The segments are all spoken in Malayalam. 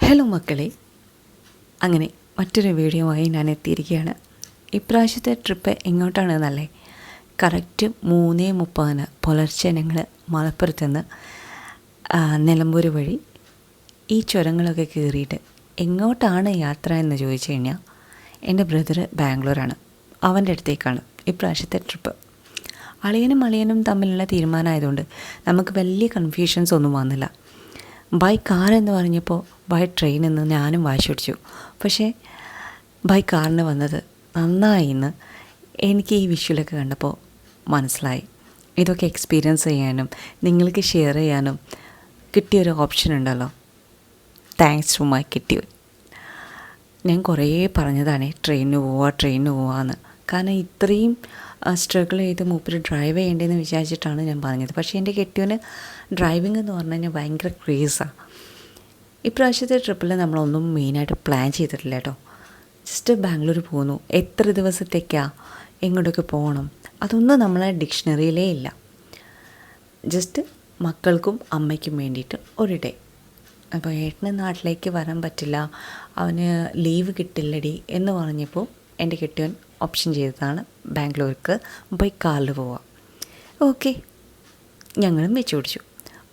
ഹലോ മക്കളെ, അങ്ങനെ മറ്റൊരു വീഡിയോയുമായി ഞാൻ എത്തിയിരിക്കുകയാണ്. ഇപ്രാവശ്യത്തെ ട്രിപ്പ് എങ്ങോട്ടാണെന്നല്ലേ? കറക്റ്റ് 3:30 പുലർച്ചെ ഞങ്ങൾ മലപ്പുറത്ത് നിന്ന് നിലമ്പൂർ വഴി ഈ ചുരങ്ങളൊക്കെ കയറിയിട്ട് എങ്ങോട്ടാണ് യാത്ര എന്ന് ചോദിച്ചു കഴിഞ്ഞാൽ എൻ്റെ ബ്രദർ ബാംഗ്ലൂരാണ്. അവൻ്റെ അടുത്തേക്കാണ് ഇപ്രാവശ്യത്തെ ട്രിപ്പ്. അളിയനും തമ്മിലുള്ള തീരുമാനമായതുകൊണ്ട് നമുക്ക് വലിയ കൺഫ്യൂഷൻസ് ഒന്നും വന്നില്ല. ബൈ കാർ എന്ന് പറഞ്ഞപ്പോൾ ബൈ ട്രെയിൻ എന്ന് ഞാനും വാശി പിടിച്ചു. പക്ഷേ ബൈ കാറിന് വന്നത് നന്നായി എന്ന് എനിക്ക് ഈ വിഷ്വലൊക്കെ കണ്ടപ്പോൾ മനസ്സിലായി. ഇതൊക്കെ എക്സ്പീരിയൻസ് ചെയ്യാനും നിങ്ങൾക്ക് ഷെയർ ചെയ്യാനും കിട്ടിയൊരു ഓപ്ഷൻ ഉണ്ടല്ലോ. താങ്ക്സ് ടു മൈ കിട്ടിയ. ഞാൻ കുറേ പറഞ്ഞതാണ് ട്രെയിനിന് പോവാന്ന്. കാരണം ഇത്രയും സ്ട്രഗിൾ ചെയ്ത് മൂപ്പര് ഡ്രൈവ് ചെയ്യേണ്ടതെന്ന് വിചാരിച്ചിട്ടാണ് ഞാൻ പറഞ്ഞത്. പക്ഷേ എൻ്റെ കെട്ടിയവന് ഡ്രൈവിംഗ് എന്ന് പറഞ്ഞു കഴിഞ്ഞാൽ ഭയങ്കര ക്രേസാണ്. ഇപ്രാവശ്യത്തെ ട്രിപ്പിൽ നമ്മളൊന്നും മെയിനായിട്ട് പ്ലാൻ ചെയ്തിട്ടില്ല കേട്ടോ. ജസ്റ്റ് ബാംഗ്ലൂർ പോകുന്നു. എത്ര ദിവസത്തേക്കാണ്, എങ്ങോട്ടൊക്കെ പോകണം, അതൊന്നും നമ്മളെ ഡിക്ഷണറിയിലേ ഇല്ല. ജസ്റ്റ് മക്കൾക്കും അമ്മയ്ക്കും വേണ്ടിയിട്ട് ഒരു ഡേ. അപ്പോൾ ഏട്ടന് നാട്ടിലേക്ക് വരാൻ പറ്റില്ല, അവന് ലീവ് കിട്ടില്ലടി എന്ന് പറഞ്ഞപ്പോൾ എൻ്റെ കെട്ടിയവൻ ഓപ്ഷൻ ചെയ്തതാണ് ബാംഗ്ലൂർക്ക് ബൈ കാറിൽ പോവാം. ഓക്കെ, ഞങ്ങളും വെച്ച് പിടിച്ചു.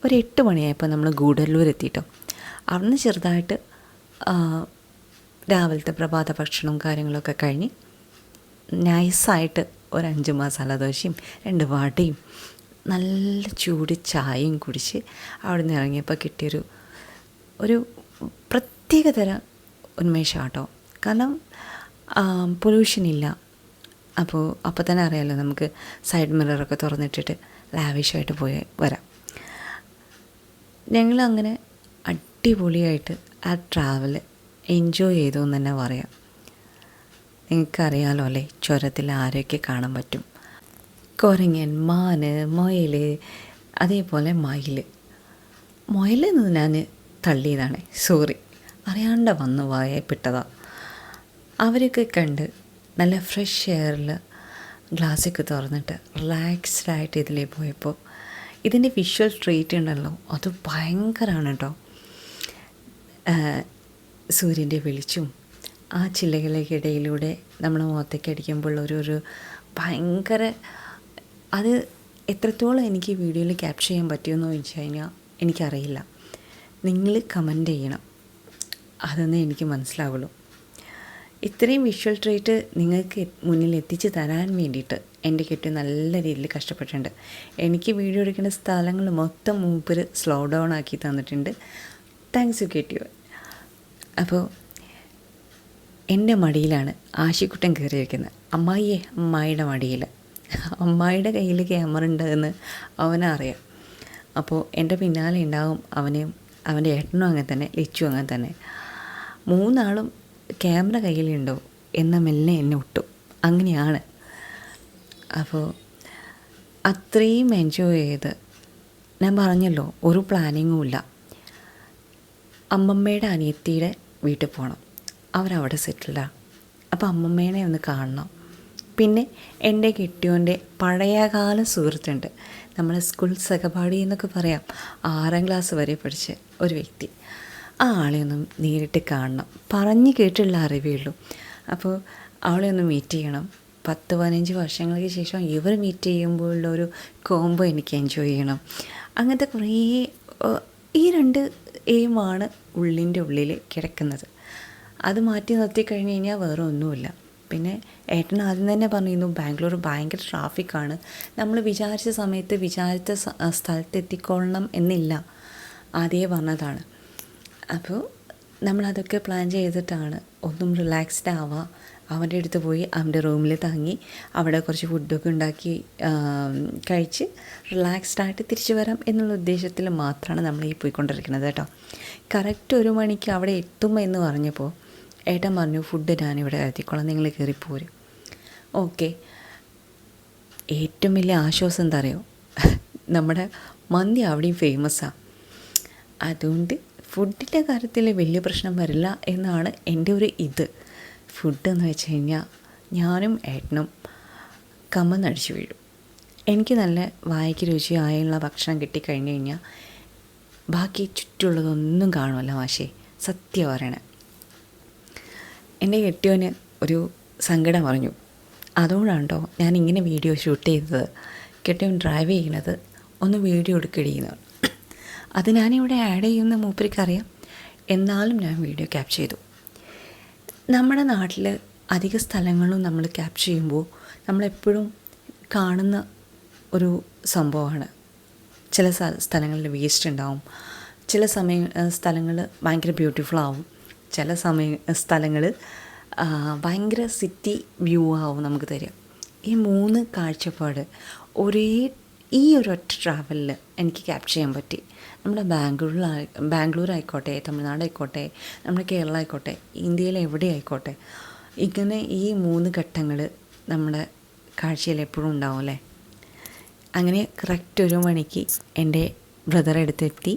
ഒരു 8 മണിയായപ്പോൾ നമ്മൾ ഗൂഡല്ലൂർ എത്തിയിട്ടോ. അവിടുന്ന് ചെറുതായിട്ട് രാവിലത്തെ പ്രഭാത ഭക്ഷണവും കാര്യങ്ങളൊക്കെ കഴിഞ്ഞ് നൈസായിട്ട് ഒരു 5 മസാല ദോശയും 2 വടയും നല്ല ചൂട് ചായയും കുടിച്ച് അവിടെ നിന്ന് ഇറങ്ങിയപ്പോൾ കിട്ടിയൊരു പ്രത്യേകതരം ഉന്മേഷമാട്ടോ. കാരണം പൊല്യൂഷനില്ല. അപ്പോൾ തന്നെ അറിയാമല്ലോ, നമുക്ക് സൈഡ് മിററൊക്കെ തുറന്നിട്ടിട്ട് ലാവിഷായിട്ട് പോയി വരാം. ഞങ്ങളങ്ങനെ അടിപൊളിയായിട്ട് ആ ട്രാവൽ എൻജോയ് ചെയ്തു എന്ന് തന്നെ പറയാം. നിങ്ങൾക്കറിയാമല്ലോ അല്ലേ, ചുരത്തിൽ ആരെയൊക്കെ കാണാൻ പറ്റും. കുരങ്ങൻ, മാന്, മുയൽ, അതേപോലെ മുയലെന്ന് ഞാൻ തള്ളിയതാണ്, സോറി, അറിയാണ്ട് വന്ന് വായപ്പെട്ടതാണ്. അവരൊക്കെ കണ്ട് നല്ല ഫ്രഷ് എയറിൽ ഗ്ലാസ്സൊക്കെ തുറന്നിട്ട് റിലാക്സ്ഡായിട്ട് ഇതിലേ പോയപ്പോൾ ഇതിൻ്റെ വിഷ്വൽ ട്രീറ്റ് ഉണ്ടല്ലോ, അത് ഭയങ്കരമാണ് കേട്ടോ. സൂര്യൻ്റെ വെളിച്ചവും ആ ചില്ലകൾക്കിടയിലൂടെ നമ്മൾ മുഖത്തേക്ക് അടിക്കുമ്പോൾ ഒരു ഭയങ്കര, അത് എത്രത്തോളം എനിക്ക് ഈ വീഡിയോയിൽ ക്യാപ്ചർ ചെയ്യാൻ പറ്റുമെന്ന് ചോദിച്ചു കഴിഞ്ഞാൽ എനിക്കറിയില്ല. നിങ്ങൾ കമൻ്റ് ചെയ്യണം, അതൊന്നേ എനിക്ക് മനസ്സിലാവുള്ളൂ. ഇത്രയും വിഷ്വൽ ട്രീറ്റ് നിങ്ങൾക്ക് മുന്നിൽ എത്തിച്ച് തരാൻ വേണ്ടിയിട്ട് എൻ്റെ കെട്ടി നല്ല രീതിയിൽ കഷ്ടപ്പെട്ടിട്ടുണ്ട്. എനിക്ക് വീഡിയോ എടുക്കേണ്ട സ്ഥലങ്ങൾ മൊത്തം മൂപ്പര് സ്ലോ ഡൗൺ ആക്കി തന്നിട്ടുണ്ട്. താങ്ക്സ് യു കെട്ടിയോ. അപ്പോൾ എൻ്റെ മടിയിലാണ് ആശിക്കുട്ടൻ കയറിയിരിക്കുന്നത്. അമ്മായിയുടെ മടിയിൽ. അമ്മായിയുടെ കയ്യിൽ ക്യാമറ ഉണ്ടെന്ന് അവനറിയാം. അപ്പോൾ എൻ്റെ പിന്നാലെ ഉണ്ടാവും അവൻ്റെ ഏട്ടനും അങ്ങനെ തന്നെ, ലിച്ചു അങ്ങനെ തന്നെ. 3 ആളും ക്യാമറ കയ്യിലുണ്ടോ എന്ന മെല്ലെ എന്നെ ഒട്ടു. അങ്ങനെയാണ്. അപ്പോൾ അത്രയും എൻജോയ് ചെയ്ത്, ഞാൻ പറഞ്ഞല്ലോ ഒരു പ്ലാനിങ്ങും ഇല്ല. അമ്മമ്മയുടെ അനിയത്തിയുടെ വീട്ടിൽ പോകണം, അവരവിടെ സെറ്റിൽഡാണ്. അപ്പോൾ അമ്മമ്മേനെ ഒന്ന് കാണണം. പിന്നെ എൻ്റെ കെട്ടിയോൻ്റെ പഴയകാല സുഹൃത്തുണ്ട്, നമ്മളെ സ്കൂൾ സഹപാഠി എന്നൊക്കെ പറയാം, 6ാം ക്ലാസ് വരെ പഠിച്ച ഒരു വ്യക്തി. ആ ആളെ ഒന്നും നേരിട്ട് കാണണം. പറഞ്ഞ് കേട്ടുള്ള അറിവേ ഉള്ളൂ. അപ്പോൾ അവളെ ഒന്ന് മീറ്റ് ചെയ്യണം. 10-15 വർഷങ്ങൾക്ക് ശേഷം ഇവർ മീറ്റ് ചെയ്യുമ്പോഴുള്ള ഒരു കോംബോ എനിക്ക് എൻജോയ് ചെയ്യണം. അങ്ങനത്തെ കുറേ ഈ 2 എയിമാണ് ഉള്ളിൻ്റെ ഉള്ളിൽ കിടക്കുന്നത്. അത് മാറ്റി നിർത്തി കഴിഞ്ഞ് കഴിഞ്ഞാൽ വേറെ ഒന്നുമില്ല. പിന്നെ ഏട്ടൻ ആദ്യം തന്നെ പറഞ്ഞിരുന്നു ബാംഗ്ലൂർ ഭയങ്കര ട്രാഫിക്കാണ്, നമ്മൾ വിചാരിച്ച സമയത്ത് വിചാരിച്ച സ്ഥലത്ത് എത്തിക്കൊള്ളണം എന്നില്ല, ആദ്യമേ പറഞ്ഞതാണ്. അപ്പോൾ നമ്മളതൊക്കെ പ്ലാൻ ചെയ്തിട്ടാണ് ഒന്നും റിലാക്സ്ഡ് ആവുക. അവൻ്റെ അടുത്ത് പോയി അവൻ്റെ റൂമിൽ തങ്ങി അവിടെ കുറച്ച് ഫുഡൊക്കെ ഉണ്ടാക്കി കഴിച്ച് റിലാക്സ്ഡായിട്ട് തിരിച്ചു വരാം എന്നുള്ള ഉദ്ദേശത്തിൽ മാത്രമാണ് നമ്മൾ ഈ പോയിക്കൊണ്ടിരിക്കുന്നത് കേട്ടോ. കറക്റ്റ് 1 മണിക്ക് അവിടെ എത്തുമ്പോൾ എന്ന് പറഞ്ഞപ്പോൾ ഏട്ടൻ പറഞ്ഞു ഫുഡ് ഞാനിവിടെ എത്തിക്കോളാം, നിങ്ങൾ കയറിപ്പോരും. ഓക്കെ. ഏറ്റവും വലിയ ആശ്വാസം എന്താ അറിയോ, നമ്മുടെ മന്തി അവിടെയും ഫേമസാണ്. അതുകൊണ്ട് ഫുഡിൻ്റെ കാര്യത്തിൽ വലിയ പ്രശ്നം വരില്ല എന്നാണ് എൻ്റെ ഒരു ഫുഡ് എന്ന് വെച്ച് കഴിഞ്ഞാൽ ഞാനും ഏട്ടനും കമ്മന്നടിച്ച് വീഴും. എനിക്ക് നല്ല വായിക്ക് രുചിയായുള്ള ഭക്ഷണം കിട്ടിക്കഴിഞ്ഞ് കഴിഞ്ഞാൽ ബാക്കി ചുറ്റുമുള്ളതൊന്നും കാണുമല്ലോ. സത്യം പറയണേ. എൻ്റെ കെട്ടിയോന് ഒരു സങ്കടം പറഞ്ഞു. അതുകൊണ്ടാണ് കേട്ടോ ഞാനിങ്ങനെ വീഡിയോ ഷൂട്ട് ചെയ്തത്. കെട്ടിയോൻ ഡ്രൈവ് ചെയ്യണത് ഒന്ന് വീഡിയോ എടുക്കടിയെന്ന്. അത് ഞാനിവിടെ ആഡ് ചെയ്യുന്ന മൂപ്പരിക്കറിയാം. എന്നാലും ഞാൻ വീഡിയോ ക്യാപ്ചർ ചെയ്തു. നമ്മുടെ നാട്ടിൽ അധിക സ്ഥലങ്ങളും നമ്മൾ ക്യാപ്ചർ ചെയ്യുമ്പോൾ നമ്മളെപ്പോഴും കാണുന്ന ഒരു സംഭവമാണ്. ചില സ്ഥലങ്ങളിൽ വേസ്റ്റ് ഉണ്ടാവും, ചില സ്ഥലങ്ങൾ ഭയങ്കര ബ്യൂട്ടിഫുൾ ആവും, ചില സ്ഥലങ്ങൾ ഭയങ്കര സിറ്റി വ്യൂ ആവും നമുക്ക് തരിക. ഈ 3 കാഴ്ചപ്പാട് ഈ ഒരൊറ്റ ട്രാവലിൽ എനിക്ക് ക്യാപ്ചർ ചെയ്യാൻ പറ്റി. നമ്മുടെ ബാംഗ്ലൂർ ആയിക്കോട്ടെ, തമിഴ്നാടായിക്കോട്ടെ, നമ്മുടെ കേരളം ആയിക്കോട്ടെ, ഇന്ത്യയിൽ എവിടെ ആയിക്കോട്ടെ, ഇങ്ങനെ ഈ 3 ഘട്ടങ്ങൾ നമ്മുടെ കാഴ്ചയിൽ എപ്പോഴും ഉണ്ടാവും അല്ലേ. അങ്ങനെ കറക്റ്റ് 1 മണിക്ക് എൻ്റെ ബ്രദർ അടുത്തെത്തി.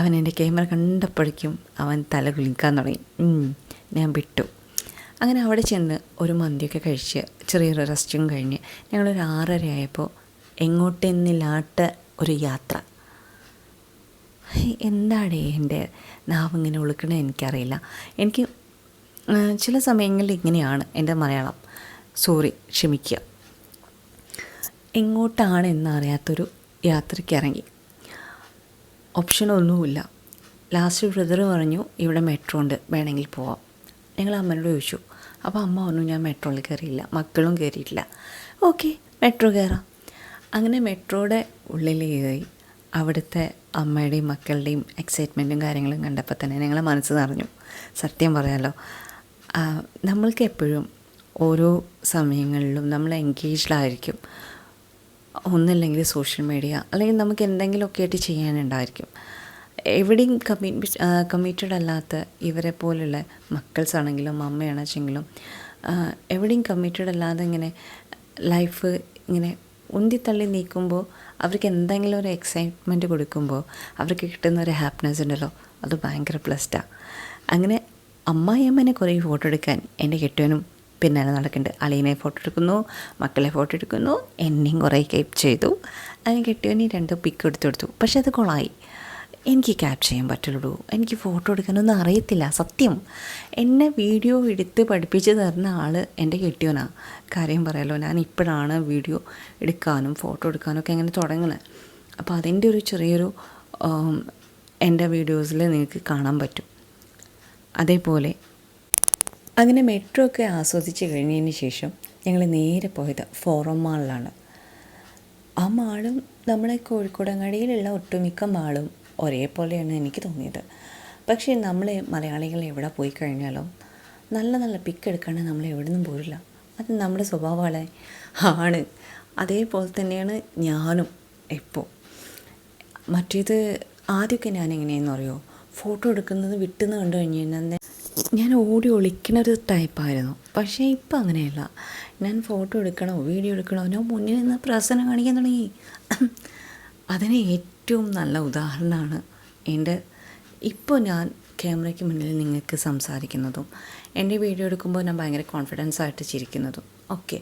അവൻ എൻ്റെ ക്യാമറ കണ്ടപ്പോഴേക്കും അവൻ തല കുലുക്കാൻ തുടങ്ങി. ഞാൻ വിട്ടു. അങ്ങനെ അവിടെ ചെന്ന് ഒരു മന്തിയൊക്കെ കഴിച്ച് ചെറിയൊരു റെസ്റ്റും കഴിഞ്ഞ് ഞങ്ങളൊരു 6:30 ആയപ്പോൾ എങ്ങോട്ടെന്നില്ലാത്ത ഒരു യാത്ര. എന്താടേ എൻ്റെ നാവിങ്ങനെ ഒളുക്കണേ എനിക്കറിയില്ല. എനിക്ക് ചില സമയങ്ങളിൽ ഇങ്ങനെയാണ് എൻ്റെ മലയാളം. ക്ഷമിക്കുക. എങ്ങോട്ടാണ് എന്നറിയാത്തൊരു യാത്രയ്ക്ക് ഇറങ്ങി. ഓപ്ഷനൊന്നുമില്ല. ലാസ്റ്റ് ബ്രദർ പറഞ്ഞു ഇവിടെ മെട്രോ ഉണ്ട്, വേണമെങ്കിൽ പോവാം. ഞങ്ങൾ അമ്മയോട് ചോദിച്ചു. അപ്പോൾ അമ്മ പറഞ്ഞു ഞാൻ മെട്രോയിൽ കയറിയില്ല, മക്കളും കയറിയിട്ടില്ല. ഓക്കെ, മെട്രോ കയറാം. അങ്ങനെ മെട്രോയുടെ ഉള്ളിൽ കയറി അവിടുത്തെ അമ്മയുടെയും മക്കളുടെയും എക്സൈറ്റ്മെൻറ്റും കാര്യങ്ങളും കണ്ടപ്പോൾ തന്നെ ഞങ്ങളെ മനസ്സ് നിറഞ്ഞു. സത്യം പറയാമല്ലോ, നമ്മൾക്ക് എപ്പോഴും ഓരോ സമയങ്ങളിലും നമ്മൾ എൻഗേജ്ഡായിരിക്കും. ഒന്നില്ലെങ്കിൽ സോഷ്യൽ മീഡിയ, അല്ലെങ്കിൽ നമുക്ക് എന്തെങ്കിലുമൊക്കെ ആയിട്ട് ചെയ്യാനുണ്ടായിരിക്കും. എവിടെയും കമ്മിറ്റഡ് അല്ലാത്ത ഇവരെ പോലുള്ള മക്കൾസ് ആണെങ്കിലും അമ്മയാണെങ്കിലും എവിടെയും കമ്മിറ്റഡ് അല്ലാതെ ഇങ്ങനെ ലൈഫ് ഇങ്ങനെ ഉന്തിത്തള്ളി നീക്കുമ്പോൾ അവർക്ക് എന്തെങ്കിലും ഒരു എക്സൈറ്റ്മെൻറ്റ് കൊടുക്കുമ്പോൾ അവർക്ക് കിട്ടുന്ന ഒരു ഹാപ്പിനെസ് ഉണ്ടല്ലോ, അത് ഭയങ്കര പ്ലസ്ഡാണ്. അങ്ങനെ അമ്മായിയമ്മനെ കുറേ ഫോട്ടോ എടുക്കാൻ എൻ്റെ കെട്ടിയവനും പിന്നാലെ നടക്കുന്നുണ്ട്. അളിയനെ ഫോട്ടോ എടുക്കുന്നു, മക്കളെ ഫോട്ടോ എടുക്കുന്നു, എന്നെയും കുറേ ക്യാപ്ചർ ചെയ്തു. അതിന് കെട്ടിയവന് 2 പിക്ക് എടുത്തു കൊടുത്തു. പക്ഷേ അത് കൊളായി. എനിക്ക് ക്യാപ്ചർ ചെയ്യാൻ പറ്റുള്ളൂ, എനിക്ക് ഫോട്ടോ എടുക്കാനൊന്നും അറിയത്തില്ല. സത്യം, എന്നെ വീഡിയോ എടുത്ത് പഠിപ്പിച്ച് തരുന്ന ആൾ എൻ്റെ കെട്ടിയവനാണ്. കാര്യം പറയാമല്ലോ, ഞാൻ ഇപ്പോഴാണ് വീഡിയോ എടുക്കാനും ഫോട്ടോ എടുക്കാനും ഒക്കെ അങ്ങനെ തുടങ്ങുന്നത്. അപ്പോൾ അതിൻ്റെ ഒരു ചെറിയൊരു എൻ്റെ വീഡിയോസിൽ നിങ്ങൾക്ക് കാണാൻ പറ്റും. അതേപോലെ അങ്ങനെ മെട്രോ ഒക്കെ ആസ്വദിച്ച് കഴിഞ്ഞതിന് ശേഷം ഞങ്ങൾ നേരെ പോയത് ഫോറം മാളിലാണ്. ആ മാളും നമ്മുടെ കോഴിക്കോടങ്ങാടിയിലുള്ള ഒട്ടുമിക്ക മാളും ഒരേപോലെയാണ് എനിക്ക് തോന്നിയത്. പക്ഷേ നമ്മൾ മലയാളികൾ എവിടെ പോയി കഴിഞ്ഞാലും നല്ല നല്ല പിക്ക് എടുക്കാണ്ട് നമ്മൾ എവിടെ നിന്നും പോരില്ല. അത് നമ്മുടെ സ്വഭാവമാണ്. അതേപോലെ തന്നെയാണ് ഞാനും ഇപ്പോൾ. മറ്റേത് ആദ്യമൊക്കെ ഞാൻ എങ്ങനെയെന്ന് അറിയോ, ഫോട്ടോ എടുക്കുന്നത് വിട്ടുന്ന് കണ്ടു കഴിഞ്ഞ് കഴിഞ്ഞാൽ ഞാൻ ഓടി ഒളിക്കണൊരു ടൈപ്പായിരുന്നു. പക്ഷേ ഇപ്പം അങ്ങനെയല്ല. ഞാൻ ഫോട്ടോ എടുക്കണോ വീഡിയോ എടുക്കണോ ഞാൻ മുന്നിൽ നിന്ന് പ്രസനം കാണിക്കാൻ തുടങ്ങി. അതിന് ഏറ്റവും നല്ല ഉദാഹരണമാണ് ഇപ്പോൾ ഞാൻ ക്യാമറയ്ക്ക് മുന്നിൽ നിങ്ങൾക്ക് സംസാരിക്കുന്നതും എൻ്റെ വീഡിയോ എടുക്കുമ്പോൾ ഞാൻ ഭയങ്കര കോൺഫിഡൻസ് ആയിട്ട് ചിരിക്കുന്നതും ഒക്കെ.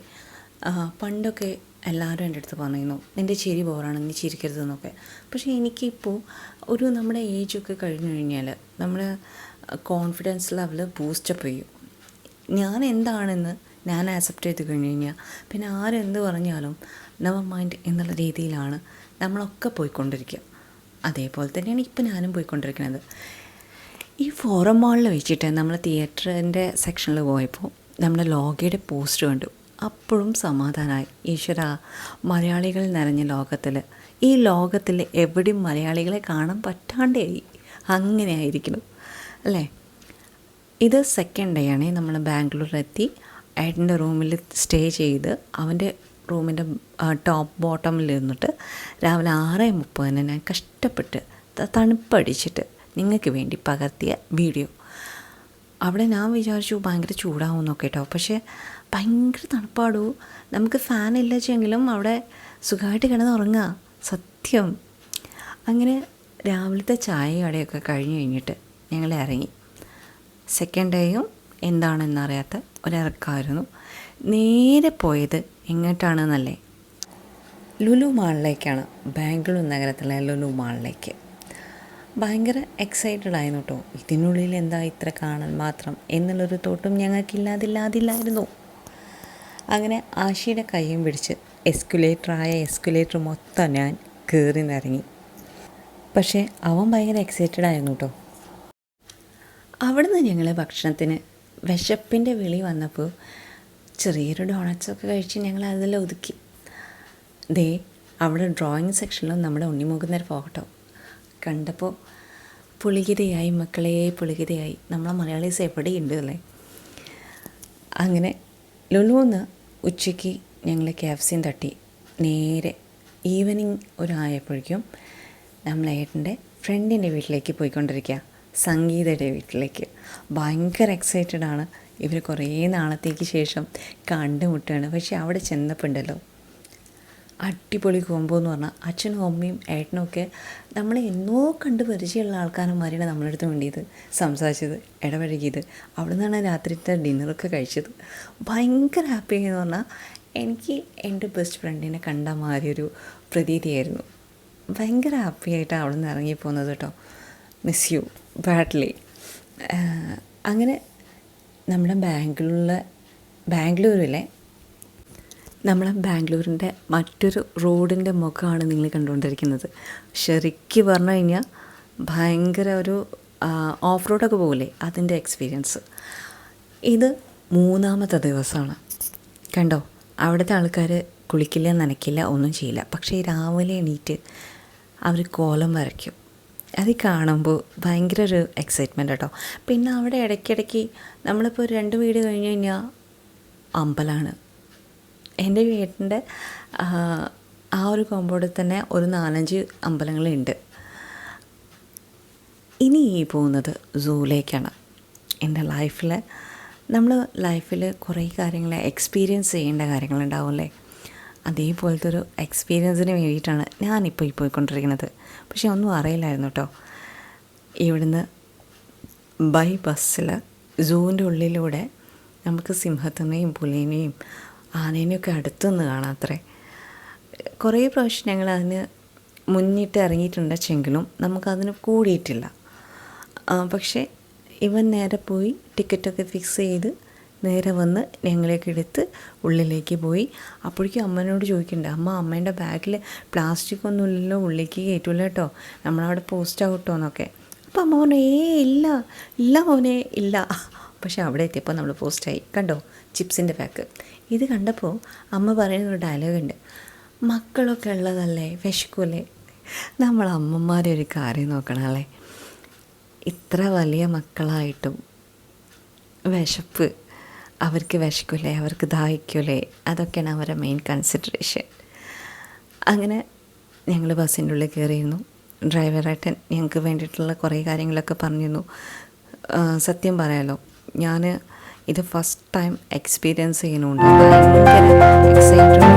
പണ്ടൊക്കെ എല്ലാവരും എൻ്റെ അടുത്ത് പറയുന്നു നിൻ്റെ ചിരി ബോറാണ്, നീ ചിരിക്കരുതെന്നൊക്കെ. പക്ഷേ എനിക്കിപ്പോൾ നമ്മുടെ ഏജൊക്കെ കഴിഞ്ഞു കഴിഞ്ഞാൽ നമ്മുടെ കോൺഫിഡൻസ് ലെവൽ ബൂസ്റ്റപ്പ് ചെയ്യും. ഞാൻ എന്താണെന്ന് ഞാൻ ആക്സെപ്റ്റ് ചെയ്ത് കഴിഞ്ഞ് കഴിഞ്ഞാൽ പിന്നെ ആരെന്ത് പറഞ്ഞാലും നെവർ മൈൻഡ് എന്നുള്ള രീതിയിലാണ് നമ്മളൊക്കെ പോയിക്കൊണ്ടിരിക്കുക. അതേപോലെ തന്നെയാണ് ഇപ്പോൾ ഞാനും പോയിക്കൊണ്ടിരിക്കുന്നത്. ഈ ഫോറം മാളിൽ വെച്ചിട്ട് നമ്മൾ തിയേറ്ററിൻ്റെ സെക്ഷനിൽ പോയപ്പോൾ നമ്മുടെ ലോഗയുടെ പോസ്റ്റ് കണ്ടു. അപ്പോഴും സമാധാനമായി. ഈശ്വര, മലയാളികൾ നിറഞ്ഞ ലോകത്തിൽ, ഈ ലോകത്തിൽ എവിടെയും മലയാളികളെ കാണാൻ പറ്റാണ്ടേയി. അങ്ങനെ ആയിരിക്കണം അല്ലേ. ഇത് സെക്കൻഡ് ഡേ ആണ്. നമ്മൾ ബാംഗ്ലൂരിലെത്തി ഏട്ടൻ്റെ റൂമിൽ സ്റ്റേ ചെയ്ത് അവൻ്റെ റൂമിൻ്റെ ടോപ്പ് ബോട്ടമിൽ ഇരുന്നിട്ട് രാവിലെ 6:30 ഞാൻ കഷ്ടപ്പെട്ട് തണുപ്പടിച്ചിട്ട് നിങ്ങൾക്ക് വേണ്ടി പകർത്തിയ വീഡിയോ. അവിടെ ഞാൻ വിചാരിച്ചു ഭയങ്കര ചൂടാവുമെന്നൊക്കെ കേട്ടോ. പക്ഷേ ഭയങ്കര തണുപ്പാടൂ. നമുക്ക് ഫാൻ ഇല്ലെങ്കിലും അവിടെ സുഖമായിട്ട് കിടന്നുറങ്ങുക. സത്യം. അങ്ങനെ രാവിലത്തെ ചായ കടയൊക്കെ കഴിഞ്ഞ് കഴിഞ്ഞിട്ട് ഞങ്ങൾ ഇറങ്ങി. സെക്കൻഡ് ഡേയും എന്താണെന്നറിയാത്ത ഒരിറക്കമായിരുന്നു. നേരെ പോയത് എങ്ങോട്ടാണെന്നല്ലേ, ലുലു മാളിലേക്കാണ്. ബാംഗ്ലൂർ നഗരത്തിലെ ലുലു മാളിലേക്ക്. ഭയങ്കര എക്സൈറ്റഡ് ആയിരുന്നു കേട്ടോ. ഇതിനുള്ളിൽ എന്താ ഇത്ര കാണാൻ മാത്രം എന്നുള്ളൊരു തോട്ടും ഞങ്ങൾക്കില്ലാതില്ലാതില്ലായിരുന്നു. അങ്ങനെ ആഷിയുടെ കൈയും പിടിച്ച് എസ്കുലേറ്റർ മൊത്തം ഞാൻ കയറി നിറങ്ങി. പക്ഷേ അവൻ ഭയങ്കര എക്സൈറ്റഡ് ആയിരുന്നു കേട്ടോ. അവിടുന്ന് ഞങ്ങൾ ഭക്ഷണത്തിന് വിശപ്പിൻ്റെ വിളി വന്നപ്പോൾ ചെറിയൊരു ഡോണറ്റ്സൊക്കെ കഴിച്ച് ഞങ്ങൾ അതെല്ലാം ഒതുക്കി. ദേ അവിടെ ഡ്രോയിങ് സെക്ഷനിലും നമ്മുടെ ഉണ്ണിമുകുന്നൊരു ഫോട്ടോ കണ്ടപ്പോൾ പുളികിതയായി മക്കളെ, പുളികിതയായി. നമ്മളെ മലയാളീസ് എവിടെയുണ്ട് അല്ലേ. അങ്ങനെ ലുലുന്ന് ഉച്ചയ്ക്ക് ഞങ്ങൾ KFC തട്ടി നേരെ ഈവനിങ് ഒരായപ്പോഴേക്കും നമ്മളേട്ടൻ്റെ ഫ്രണ്ടിൻ്റെ വീട്ടിലേക്ക് പോയിക്കൊണ്ടിരിക്കുക, സംഗീതയുടെ വീട്ടിലേക്ക്. ഭയങ്കര എക്സൈറ്റഡ് ആണ്. ഇവർ കുറേ നാളത്തേക്ക് ശേഷം കണ്ടുമുട്ടുകയാണ്. പക്ഷെ അവിടെ ചെന്നപ്പോൾ ഉണ്ടല്ലോ അടിപൊളി കോമ്പോ എന്ന് പറഞ്ഞാൽ അച്ഛനും അമ്മയും ഏട്ടനും ഒക്കെ നമ്മളെ എന്നോ കണ്ട് പരിചയമുള്ള ആൾക്കാരന്മാരാണ് നമ്മളടുത്ത് വേണ്ടിയത് സംസാരിച്ചത്, ഇടപഴകിയത്. അവിടെ നിന്നാണ് രാത്രിത്തെ ഡിന്നറൊക്കെ കഴിച്ചത്. ഭയങ്കര ഹാപ്പി എന്ന് പറഞ്ഞാൽ എനിക്ക് എൻ്റെ ബെസ്റ്റ് ഫ്രണ്ടിനെ കണ്ട മാതിരി ഒരു പ്രതീതിയായിരുന്നു. ഭയങ്കര ഹാപ്പി ആയിട്ടാണ് അവിടെ നിന്ന് ഇറങ്ങിപ്പോകുന്നത് കേട്ടോ. Miss you badly. അങ്ങനെ നമ്മുടെ ബാംഗ്ലൂരിൻ്റെ മറ്റൊരു റോഡിൻ്റെ മുഖമാണ് നിങ്ങൾ കണ്ടുകൊണ്ടിരിക്കുന്നത്. ശരിക്കും പറഞ്ഞു കഴിഞ്ഞാൽ ഭയങ്കര ഒരു ഓഫ് റോഡൊക്കെ പോകില്ലേ, അതിൻ്റെ എക്സ്പീരിയൻസ്. ഇത് 3ാമത്തെ ദിവസമാണ്. കണ്ടോ, അവിടുത്തെ ആൾക്കാർ കുളിക്കില്ല, നനയ്ക്കില്ല, ഒന്നും ചെയ്യില്ല. പക്ഷേ രാവിലെ എണീറ്റ് അവർ കോലം വരയ്ക്കും. അത് കാണുമ്പോൾ ഭയങ്കര ഒരു എക്സൈറ്റ്മെൻറ്റ് കേട്ടോ. പിന്നെ അവിടെ ഇടയ്ക്കിടയ്ക്ക് നമ്മളിപ്പോൾ 2 വീട് കഴിഞ്ഞ് കഴിഞ്ഞാൽ അമ്പലമാണ്. എൻ്റെ വീട്ടിൻ്റെ ആ ഒരു കോമ്പൗണ്ടിൽ തന്നെ ഒരു 4-5 അമ്പലങ്ങളുണ്ട്. ഇനി പോകുന്നത് സൂവിലേക്കാണ്. എൻ്റെ ലൈഫിൽ കുറേ കാര്യങ്ങൾ എക്സ്പീരിയൻസ് ചെയ്യേണ്ട കാര്യങ്ങളുണ്ടാവുമല്ലേ, അതേപോലത്തെ ഒരു എക്സ്പീരിയൻസിന് വേണ്ടിയിട്ടാണ് ഞാനിപ്പോൾ പോയിക്കൊണ്ടിരിക്കുന്നത്. പക്ഷേ ഒന്നും അറിയില്ലായിരുന്നു കേട്ടോ. ഇവിടുന്ന് ബൈ ബസ്സിൽ സൂവിൻ്റെ ഉള്ളിലൂടെ നമുക്ക് സിംഹത്തിനെയും പുലിനെയും ആനേനെയൊക്കെ അടുത്തുനിന്ന് കാണാത്രേ. കുറേ പ്രാവശ്യം ഞങ്ങൾ അതിന് മുന്നിട്ട് ഇറങ്ങിയിട്ടുണ്ടെങ്കിലും നമുക്കതിന് കൂടിയിട്ടില്ല. പക്ഷേ ഇവൻ നേരെ പോയി ടിക്കറ്റൊക്കെ ഫിക്സ് ചെയ്ത് നേരെ വന്ന് ഞങ്ങളെയൊക്കെ എടുത്ത് ഉള്ളിലേക്ക് പോയി. അപ്പോഴേക്കും അമ്മേനോട് ചോദിക്കണ്ടേ, അമ്മേൻ്റെ ബാഗിൽ പ്ലാസ്റ്റിക് ഒന്നും ഇല്ലല്ലോ, ഉള്ളിലേക്ക് കയറ്റില്ല കേട്ടോ, നമ്മളവിടെ പോസ്റ്റ് ആവട്ടോ എന്നൊക്കെ. അപ്പം അമ്മ പറഞ്ഞു ഇല്ല മോനെ ഇല്ല. പക്ഷെ അവിടെ എത്തിയപ്പോൾ നമ്മൾ പോസ്റ്റായി. കണ്ടോ ചിപ്സിൻ്റെ പാക്ക്. ഇത് കണ്ടപ്പോൾ അമ്മ പറയുന്നൊരു ഡയലോഗുണ്ട്, മക്കളൊക്കെ ഉള്ളതല്ലേ വിശക്കൂലേ. നമ്മൾ അമ്മമാരെ ഒരു കാര്യം നോക്കണമല്ലേ, ഇത്ര വലിയ മക്കളായിട്ടും വിശപ്പ്, അവർക്ക് വിശക്കൂലേ, അവർക്ക് ദാഹിക്കൂലേ, അതൊക്കെയാണ് അവരുടെ മെയിൻ കൺസിഡറേഷൻ. അങ്ങനെ ഞങ്ങൾ ബസ്സിൻ്റെ ഉള്ളിൽ കയറിയിരുന്നു. ഡ്രൈവറായിട്ട് ഞങ്ങൾക്ക് വേണ്ടിയിട്ടുള്ള കുറേ കാര്യങ്ങളൊക്കെ പറഞ്ഞിരുന്നു. സത്യം പറയാലോ, ഞാൻ ഇത് ഫസ്റ്റ് ടൈം എക്സ്പീരിയൻസ് ചെയ്യുന്നുണ്ട്. ഭയങ്കര എക്സൈറ്റഡ്